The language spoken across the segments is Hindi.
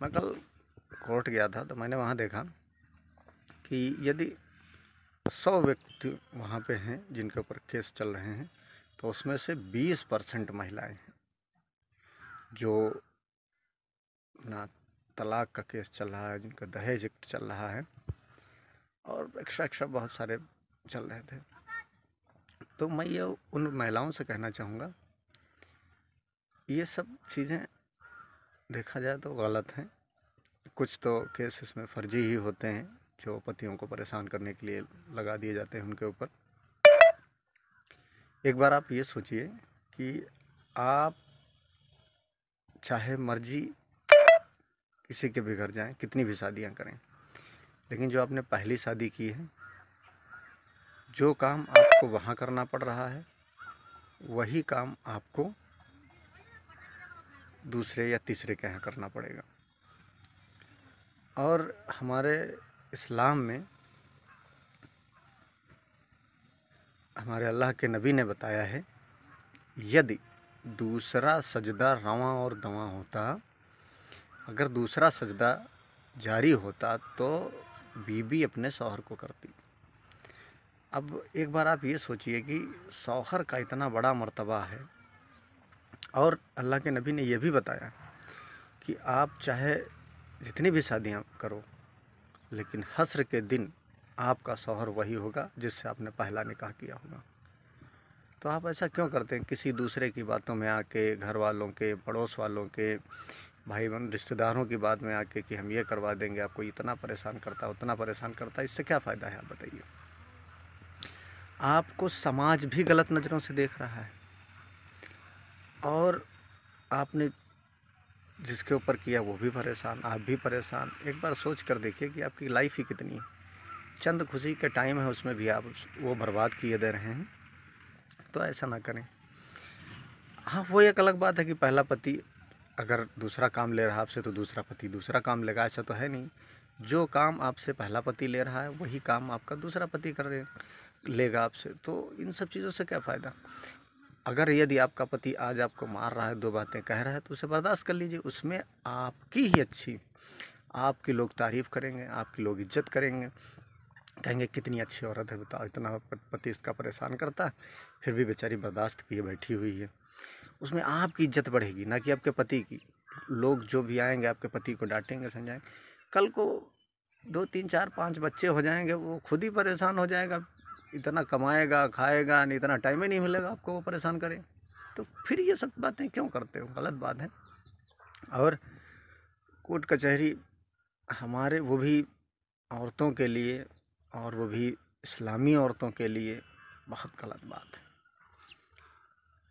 मैं कल कोर्ट गया था तो मैंने वहाँ देखा कि यदि 100 व्यक्ति वहाँ पे हैं जिनके ऊपर केस चल रहे हैं तो उसमें से 20% महिलाएं हैं। जो ना तलाक का केस चल रहा है, जिनका दहेज एक्ट चल रहा है और एक्स्ट्रा बहुत सारे चल रहे थे। तो मैं ये उन महिलाओं से कहना चाहूँगा, ये सब चीज़ें देखा जाए तो गलत हैं। कुछ तो केस इसमें फर्जी ही होते हैं जो पतियों को परेशान करने के लिए लगा दिए जाते हैं उनके ऊपर। एक बार आप ये सोचिए कि आप चाहे मर्जी किसी के भी घर जाएं, कितनी भी शादियां करें, लेकिन जो आपने पहली शादी की है, जो काम आपको वहाँ करना पड़ रहा है वही काम आपको दूसरे या तीसरे के यहाँ करना पड़ेगा। और हमारे इस्लाम में हमारे अल्लाह के नबी ने बताया है, यदि दूसरा सजदा रवां और दवां होता, अगर दूसरा सजदा जारी होता तो बीबी अपने शौहर को करती। अब एक बार आप ये सोचिए कि शौहर का इतना बड़ा मर्तबा है और अल्लाह के नबी ने यह भी बताया कि आप चाहे जितनी भी शादियां करो, लेकिन हश्र के दिन आपका शौहर वही होगा जिससे आपने पहला निकाह किया होगा। तो आप ऐसा क्यों करते हैं किसी दूसरे की बातों में आके, घर वालों के, पड़ोस वालों के, भाई बहन रिश्तेदारों की बात में आके कि हम ये करवा देंगे, आपको इतना परेशान करता, उतना परेशान करता, इससे क्या फ़ायदा है? आप बताइए। आपको समाज भी गलत नज़रों से देख रहा है और आपने जिसके ऊपर किया वो भी परेशान, आप भी परेशान। एक बार सोच कर देखिए कि आपकी लाइफ ही कितनी है, चंद खुशी के टाइम है उसमें भी आप वो बर्बाद किए दे रहे हैं। तो ऐसा ना करें। हाँ, वो एक अलग बात है कि पहला पति अगर दूसरा काम ले रहा है आपसे तो दूसरा पति दूसरा काम लेगा, ऐसा तो है नहीं। जो काम आपसे पहला पति ले रहा है वही काम आपका दूसरा पति लेगा आपसे। तो इन सब चीज़ों से क्या फ़ायदा? अगर यदि आपका पति आज आपको मार रहा है, दो बातें कह रहा है, तो उसे बर्दाश्त कर लीजिए। उसमें आपकी ही अच्छी, आपकी लोग तारीफ़ करेंगे, आपकी लोग इज्जत करेंगे, कहेंगे कितनी अच्छी औरत है, बताओ इतना पति इसका परेशान करता है फिर भी बेचारी बर्दाश्त किए बैठी हुई है। उसमें आपकी इज्जत बढ़ेगी, ना कि आपके पति की। लोग जो भी आएंगे आपके पति को डांटेंगे, समझाएंगे। कल को 2 3 4 5 बच्चे हो जाएंगे, वो खुद ही परेशान हो जाएगा। इतना कमाएगा, खाएगा नहीं, इतना टाइम ही नहीं मिलेगा आपको वो परेशान करे। तो फिर ये सब बातें क्यों करते हो? गलत बात है। और कोर्ट कचहरी हमारे वो भी औरतों के लिए, और वो भी इस्लामी औरतों के लिए बहुत गलत बात है।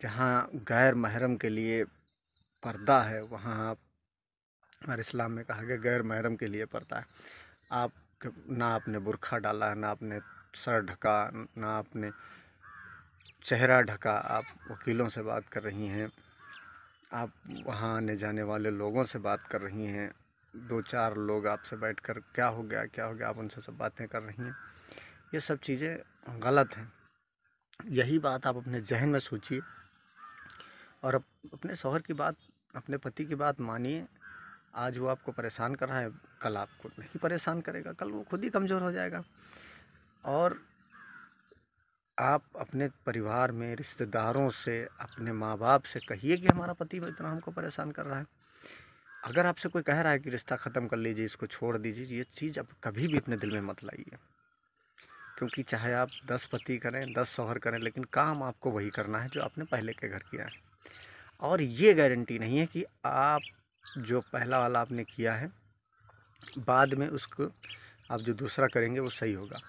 जहाँ गैर महरम के लिए पर्दा है, वहाँ आप, हमारे इस्लाम में कहा गया गैर महरम के लिए पर्दा है। आप ना आपने बुर्खा डाला है, ना आपने सर ढका, ना आपने चेहरा ढका, आप वकीलों से बात कर रही हैं, आप वहाँ आने जाने वाले लोगों से बात कर रही हैं। 2-4 लोग आपसे बैठकर क्या हो गया क्या हो गया, आप उनसे सब बातें कर रही हैं। ये सब चीज़ें गलत हैं। यही बात आप अपने जहन में सोचिए और अपने शौहर की बात, अपने पति की बात मानिए। आज वो आपको परेशान कर रहा है, कल आपको नहीं परेशान करेगा, कल वो खुद ही कमज़ोर हो जाएगा। और आप अपने परिवार में, रिश्तेदारों से, अपने माँ बाप से कहिए कि हमारा पति इतना हमको परेशान कर रहा है। अगर आपसे कोई कह रहा है कि रिश्ता ख़त्म कर लीजिए, इसको छोड़ दीजिए, ये चीज़ आप कभी भी अपने दिल में मत लाइए। क्योंकि चाहे आप 10 पति करें, 10 शौहर करें, लेकिन काम आपको वही करना है जो आपने पहले के घर किया है। और ये गारंटी नहीं है कि आप जो पहला वाला आपने किया है, बाद में उसको आप जो दूसरा करेंगे वो सही होगा।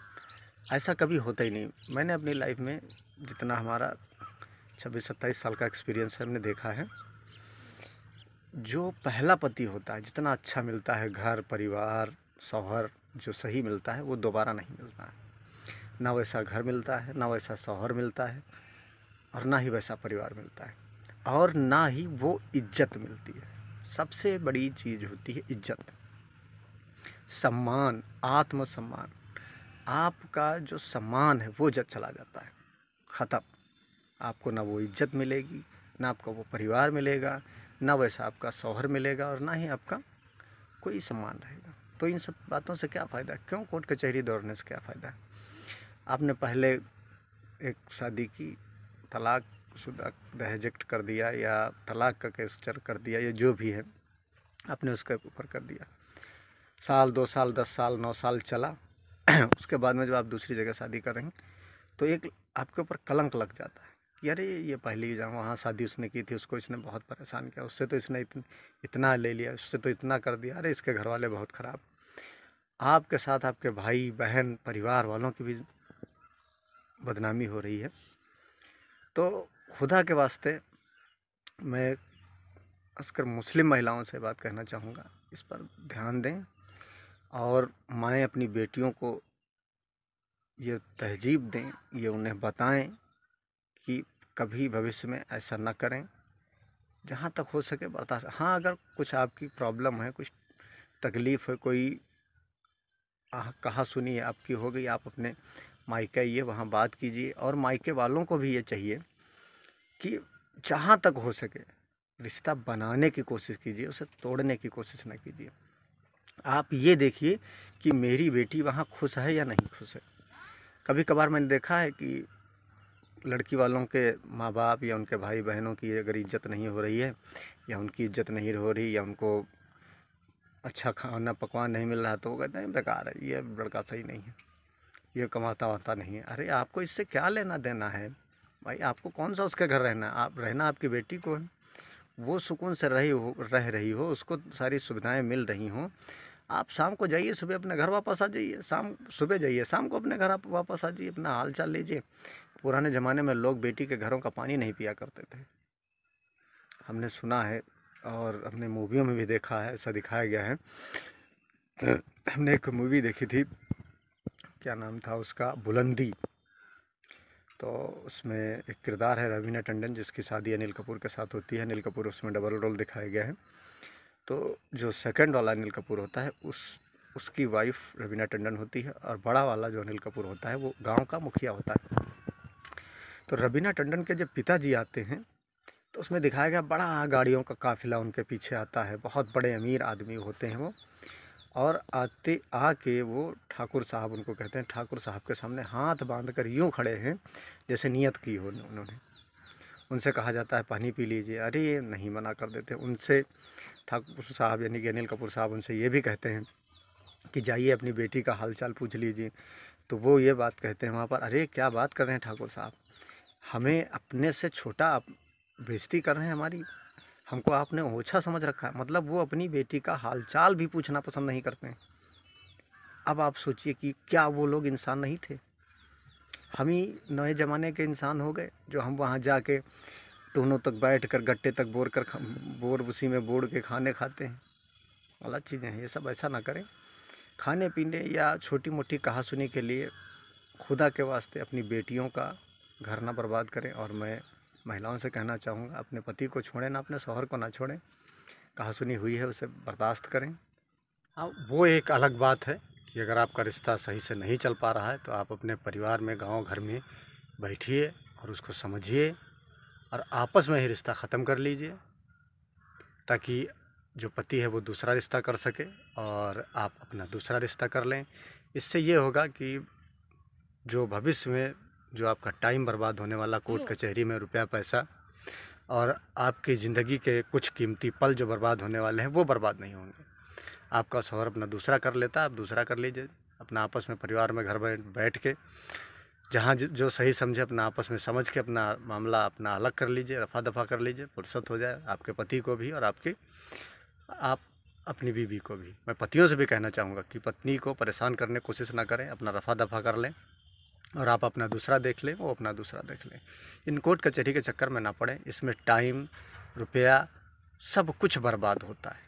ऐसा कभी होता ही नहीं। मैंने अपनी लाइफ में जितना हमारा 26-27 साल का एक्सपीरियंस है, हमने देखा है जो पहला पति होता है, जितना अच्छा मिलता है, घर परिवार शौहर जो सही मिलता है, वो दोबारा नहीं मिलता है। ना वैसा घर मिलता है, ना वैसा शौहर मिलता है, और ना ही वैसा परिवार मिलता है, और ना ही वो इज्जत मिलती है। सबसे बड़ी चीज़ होती है इज्जत, सम्मान, आत्मसम्मान। आपका जो सम्मान है वो जब चला जाता है, ख़त्म। आपको ना वो इज्जत मिलेगी, ना आपका वो परिवार मिलेगा, ना वैसा आपका शौहर मिलेगा, और ना ही आपका कोई सम्मान रहेगा। तो इन सब बातों से क्या फ़ायदा, क्यों कोर्ट कचहरी दौड़ने से क्या फ़ायदा है। आपने पहले एक शादी की, तलाकशुदा दहेज एक्ट कर दिया या तलाक का केस चर कर दिया या जो भी है, आपने उसके ऊपर कर दिया, साल 2 साल 10 साल 9 साल चला उसके बाद में जब आप दूसरी जगह शादी कर रहे हैं तो एक आपके ऊपर कलंक लग जाता है कि अरे ये पहली जहाँ वहाँ शादी उसने की थी, उसको इसने बहुत परेशान किया, उससे तो इसने इतना ले लिया, उससे तो इतना कर दिया, अरे इसके घर वाले बहुत ख़राब। आपके साथ आपके भाई बहन परिवार वालों की भी बदनामी हो रही है। तो खुदा के वास्ते मैं खासकर मुस्लिम महिलाओं से बात कहना चाहूँगा, इस पर ध्यान दें और माएँ अपनी बेटियों को ये तहज़ीब दें, ये उन्हें बताएं कि कभी भविष्य में ऐसा न करें। जहाँ तक हो सके बर्दाश्त, हाँ अगर कुछ आपकी प्रॉब्लम है, कुछ तकलीफ़ है, कोई कहा सुनी आपकी हो गई, आप अपने मायके आइए, वहाँ बात कीजिए। और मायके वालों को भी ये चाहिए कि जहाँ तक हो सके रिश्ता बनाने की कोशिश कीजिए, उसे तोड़ने की कोशिश न कीजिए। आप ये देखिए कि मेरी बेटी वहाँ खुश है या नहीं खुश है। कभी कभार मैंने देखा है कि लड़की वालों के माँ बाप या उनके भाई बहनों की अगर इज्जत नहीं हो रही है या उनकी इज्जत नहीं हो रही या उनको अच्छा खाना पकवान नहीं मिल रहा, तो वो कहते हैं बेकार है, ये लड़का सही नहीं है, ये कमाता वाता नहीं है। अरे आपको इससे क्या लेना देना है भाई, आपको कौन सा उसके घर रहना है, आप रहना आपकी बेटी को है, वो सुकून से रह रही हो, उसको सारी सुविधाएं मिल रही हों। आप शाम को जाइए, सुबह अपने घर वापस आ जाइए, सुबह जाइए, शाम को अपने घर आप वापस आ जाइए, अपना हाल चाल लीजिए। पुराने ज़माने में लोग बेटी के घरों का पानी नहीं पिया करते थे, हमने सुना है और हमने मूवियों में भी देखा है, ऐसा दिखाया गया है। हमने एक मूवी देखी थी, क्या नाम था उसका, बुलंदी। तो उसमें एक किरदार है रवीना टंडन, जिसकी शादी अनिल कपूर के साथ होती है। अनिल कपूर उसमें डबल रोल दिखाया गया है। तो जो सेकंड वाला अनिल कपूर होता है उसकी वाइफ रवीना टंडन होती है, और बड़ा वाला जो अनिल कपूर होता है वो गांव का मुखिया होता है। तो रवीना टंडन के जब पिताजी आते हैं तो उसमें दिखाया गया बड़ा गाड़ियों का काफिला उनके पीछे आता है, बहुत बड़े अमीर आदमी होते हैं वो। और आके वो ठाकुर साहब, उनको कहते हैं, ठाकुर साहब के सामने हाथ बांध कर यूँ खड़े हैं जैसे नियत की हो उन्होंने। उनसे कहा जाता है पानी पी लीजिए, अरे ये नहीं, मना कर देते। उनसे ठाकुर साहब यानी कि अनिल कपूर साहब उनसे ये भी कहते हैं कि जाइए अपनी बेटी का हालचाल पूछ लीजिए। तो वो ये बात कहते हैं वहाँ पर, अरे क्या बात कर रहे हैं ठाकुर साहब, हमें अपने से छोटा आप बेइज्जती कर रहे हैं हमारी, हमको आपने ओछा समझ रखा है। मतलब वो अपनी बेटी का हालचाल भी पूछना पसंद नहीं करते हैं। अब आप सोचिए कि क्या वो लोग इंसान नहीं थे, हम ही नए ज़माने के इंसान हो गए, जो हम वहाँ जाके टूनों तक बैठ कर गट्टे तक बोर उसी में बोड़ के खाने खाते हैं। गलत चीज़ें हैं ये सब, ऐसा ना करें। खाने पीने या छोटी मोटी कहा सुनी के लिए खुदा के वास्ते अपनी बेटियों का घर ना बर्बाद करें। और मैं महिलाओं से कहना चाहूँगा, अपने पति को छोड़ें ना, अपने शौहर को ना छोड़ें। कहा सुनी हुई है उसे बर्दाश्त करें। हाँ, वो एक अलग बात है कि अगर आपका रिश्ता सही से नहीं चल पा रहा है तो आप अपने परिवार में, गांव घर में बैठिए और उसको समझिए और आपस में ही रिश्ता ख़त्म कर लीजिए, ताकि जो पति है वो दूसरा रिश्ता कर सके और आप अपना दूसरा रिश्ता कर लें। इससे ये होगा कि जो भविष्य में जो आपका टाइम बर्बाद होने वाला कोर्ट कचहरी में रुपया पैसा, और आपकी ज़िंदगी के कुछ कीमती पल जो बर्बाद होने वाले हैं वो बर्बाद नहीं होंगे। आपका शौहर अपना दूसरा कर लेता है, आप दूसरा कर लीजिए। अपना आपस में परिवार में घर में बैठ के जहाँ जो सही समझे अपना आपस में समझ के अपना मामला अपना अलग कर लीजिए, रफा दफा कर लीजिए, फुर्सत हो जाए आपके पति को भी और आप अपनी बीवी को भी। मैं पतियों से भी कहना चाहूँगा कि पत्नी को परेशान करने की कोशिश ना करें, अपना रफा दफा कर लें और आप अपना दूसरा देख लें, वो अपना दूसरा देख लें। इन कोर्ट कचहरी के चक्कर में ना पड़ें, इसमें टाइम रुपया सब कुछ बर्बाद होता है।